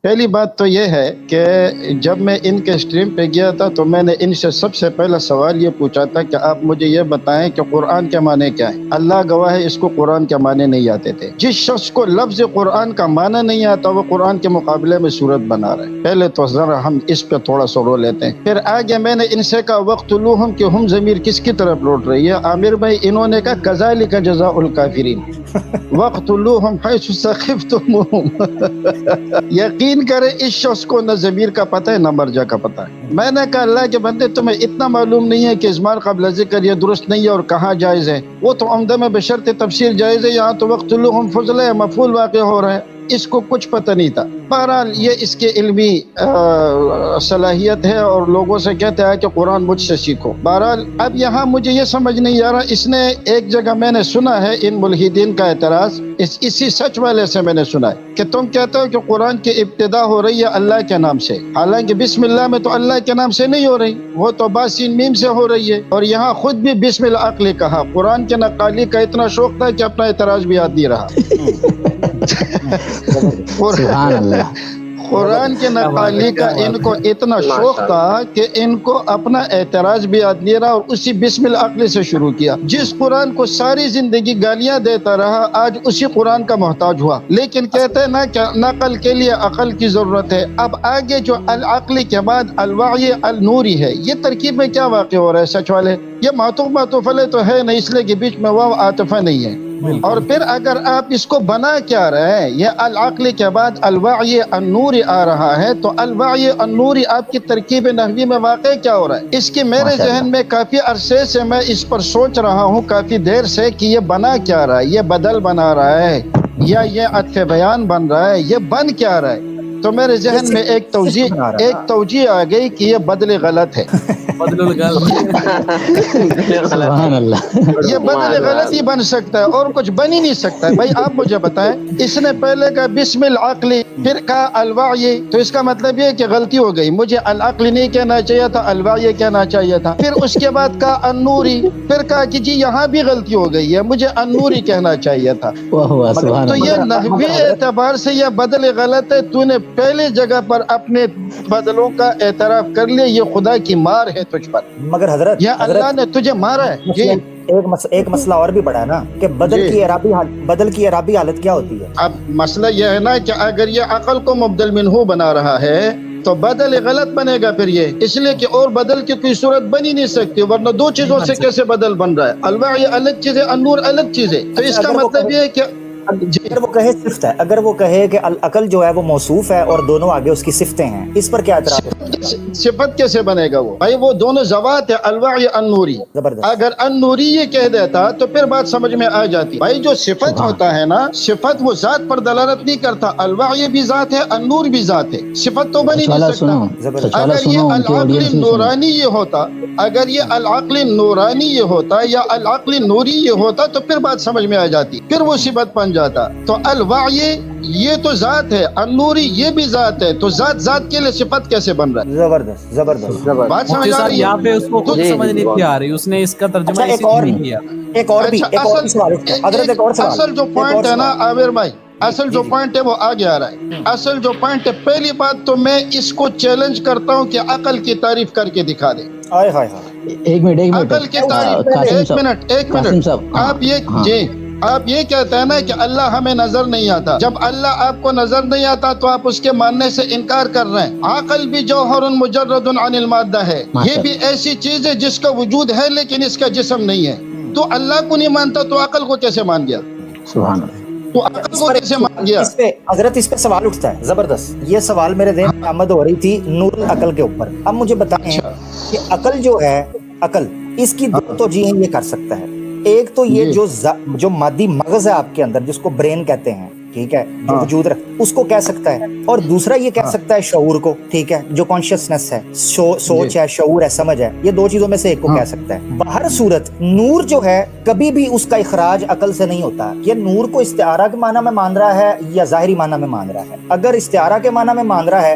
پہلی بات تو یہ ہے کہ جب میں ان کے اسٹریم پہ گیا تھا تو میں نے ان سے سب سے پہلا سوال یہ پوچھا تھا کہ آپ مجھے یہ بتائیں کہ قرآن کے معنی کیا ہے. اللہ گواہ ہے اس کو قرآن کے معنی نہیں آتے تھے. جس شخص کو لفظ قرآن کا معنی نہیں آتا وہ قرآن کے مقابلے میں صورت بنا رہے ہیں. پہلے تو ذرا ہم اس پہ تھوڑا سا رو لیتے ہیں. پھر آگے میں نے ان سے کہا وقتلوہم کہ ہم ضمیر کس کی طرف لوٹ رہی ہے. عامر بھائی انہوں نے کہا کذالک جزاء الکافرین وقتلوہم حیث ثقفتموہم. یقین کرے اس شخص کو نہ ضمیر کا پتہ ہے نہ مرجع کا پتہ ہے. میں نے کہا اللہ کے بندے تمہیں اتنا معلوم نہیں ہے کہ ازمار قبل ذکر یہ درست نہیں ہے اور کہاں جائز ہے. وہ تو عمدہ میں بشرط تفسیر جائز ہے. یہاں تو وقتلوہم فضل ہے مفعول واقع ہو رہا ہے. اس کو کچھ پتہ نہیں تھا. بہرحال یہ اس کے علمی صلاحیت ہے اور لوگوں سے کہتا ہے کہ قرآن مجھ سے سیکھو. بہرحال اب یہاں مجھے یہ سمجھ نہیں آ رہا. اس نے ایک جگہ میں نے سنا ہے ان ملحدین کا اعتراض اسی سچ والے سے میں نے سنا ہے کہ تم کہتے ہو کہ قرآن کی ابتدا ہو رہی ہے اللہ کے نام سے، حالانکہ بسم اللہ میں تو اللہ کے نام سے نہیں ہو رہی، وہ تو باسین میم سے ہو رہی ہے. اور یہاں خود بھی بسم العقل کہا. قرآن کے نقالی کا اتنا شوق تھا کہ اپنا اعتراض بھی یاد نہیں رہا. سبحان اللہ. قرآن کے نقالی کا ان کو اتنا شوق تھا کہ ان کو اپنا اعتراض بھی یاد نہیں رہا اور اسی بسم العقل سے شروع کیا. جس قرآن کو ساری زندگی گالیاں دیتا رہا آج اسی قرآن کا محتاج ہوا. لیکن کہتے ہیں نا کہ نقل کے لیے عقل کی ضرورت ہے. اب آگے جو العقل کے بعد الوعی النوری ہے، یہ ترکیب میں کیا واقع ہو رہا ہے سچ والے؟ یہ معطوف علیہ تو ہے نہیں، اس لیے کہ بیچ میں واو عاطفہ نہیں ہے. اور پھر اگر آپ اس کو بنا کیا رہے ہیں، یہ العقل کے بعد الوعی النوری آ رہا ہے، تو الوعی النوری آپ کی ترکیب نحوی میں واقع کیا ہو رہا ہے؟ اس کی میرے ذہن میں کافی عرصے سے میں اس پر سوچ رہا ہوں، کافی دیر سے، کہ یہ بنا کیا رہا ہے. یہ بدل بنا رہا ہے یا یہ عطف بیان بن رہا ہے، یہ بن کیا رہا ہے؟ تو میرے ذہن میں ایک توجیہ آ گئی کہ یہ بدل غلط ہے. سبحان اللہ. یہ بدل غلط ہی بن سکتا ہے اور کچھ بن ہی نہیں سکتا ہے. بھائی آپ مجھے بتائیں، اس نے پہلے کہا بسم العقل پھر کہا الوعی، تو اس کا مطلب یہ کہ غلطی ہو گئی، مجھے العقل نہیں کہنا چاہیے تھا، الوعی کہنا چاہیے تھا. پھر اس کے بعد کہا النوری، پھر کہا کہ جی یہاں بھی غلطی ہو گئی ہے، مجھے النوری کہنا چاہیے تھا. تو یہ نحوی اعتبار سے یہ بدل غلط ہے. تو نے پہلے جگہ پر اپنے بدلوں کا اعتراف کر لیا. یہ خدا کی مار ہے تجھ پر. مگر حضرت، یا اللہ نے تجھے مارا ہے. جی ایک مسئلہ اور بھی بڑا ہے نا کہ بدل کی اعرابی حالت کیا ہوتی ہے. اب مسئلہ یہ ہے نا کہ اگر یہ عقل کو مبدل منہو بنا رہا ہے تو بدل غلط بنے گا. پھر یہ اس لیے کہ اور بدل کی کوئی صورت بن ہی نہیں سکتی، ورنہ دو چیزوں سے کیسے بدل بن رہا ہے؟ الوعی الگ چیز ہے، النور الگ چیز ہے. تو اس کا مطلب یہ ہے کہ اگر وہ کہے صفت ہے، اگر وہ کہے کہ العقل جو ہے وہ موصوف ہے اور دونوں آگے اس کی صفتیں ہیں، اس پر کیا اعتراض ہے؟ صفت کیسے بنے گا؟ وہ بھائی وہ دونوں ذوات ہے، الوعی النوری. اگر النوری یہ کہہ دیتا تو پھر بات سمجھ میں آ جاتی. بھائی جو صفت ہوتا ہے نا، صفت وہ ذات پر دلالت نہیں کرتا. الوعی بھی ذات ہے، النور بھی ذات ہے. صفت تو بن ہی نہیں سکتا. اگر یہ العقل نورانی یہ ہوتا، اگر یہ العقل نورانی یہ ہوتا یا العقل نوری یہ ہوتا تو پھر بات سمجھ میں آ جاتی، پھر وہ صفت بن جاتا. تو الوعی یہ تو ذات ہے، النوری یہ بھی ذات ہے، تو ذات کے لیے صفت کیسے بن رہا ہے؟ زبردست. بات سمجھ آ رہی ہے؟ یہاں پہ اس کو خود سمجھ نہیں تھی آ رہی، اس نے اس کا ترجمہ اسی نہیں کیا. ایک اور سوال حضرت، ایک اور سوال. اصل جو پوائنٹ ہے نا عامر بھائی، اصل جو پوائنٹ ہے وہ آگے آ رہا ہے. اصل جو پوائنٹ ہے، پہلی بات تو میں اس کو چیلنج کرتا ہوں کہ عقل کی تعریف کر کے دکھا دے. ایک منٹ عقل کی تعریف، ایک منٹ. آپ یہ کہتے ہیں نا کہ اللہ ہمیں نظر نہیں آتا. جب اللہ آپ کو نظر نہیں آتا تو آپ اس کے ماننے سے انکار کر رہے ہیں. عقل بھی جوہر مجرد عن المادہ ہے، یہ بھی ایسی چیز ہے جس کا وجود ہے لیکن اس کا جسم نہیں ہے. تو اللہ کو نہیں مانتا تو عقل کو کیسے مان گیا؟ سبحان اللہ. تو عقل کو کیسے مان گیا؟ حضرت اس پہ سوال اٹھتا ہے زبردست. یہ سوال میرے ذہن میں آمد ہو رہی تھی نور العقل کے اوپر. اب مجھے بتائیں کہ عقل جو ہے، عقل اس کی دو توجیہیں یہ کر سکتا ہے. ایک تو یہ جو مادی مغز ہے آپ کے اندر، جس کو برین کہتے ہیں، ٹھیک ہے، جو وجود رکھ، اس کو کہہ سکتا ہے. اور دوسرا یہ کہہ سکتا ہے شعور کو، ٹھیک ہے، جو کانشیسنس ہے، سوچ ہے، شعور ہے، سمجھ ہے. یہ دو چیزوں میں سے ایک کو کہہ سکتا ہے. بہر صورت نور جو ہے کبھی بھی اس کا اخراج عقل سے نہیں ہوتا. یہ نور کو استعارہ کے معنی میں مان رہا ہے یا ظاہری معنی میں مان رہا ہے؟ اگر استعارہ کے معنی میں مان رہا ہے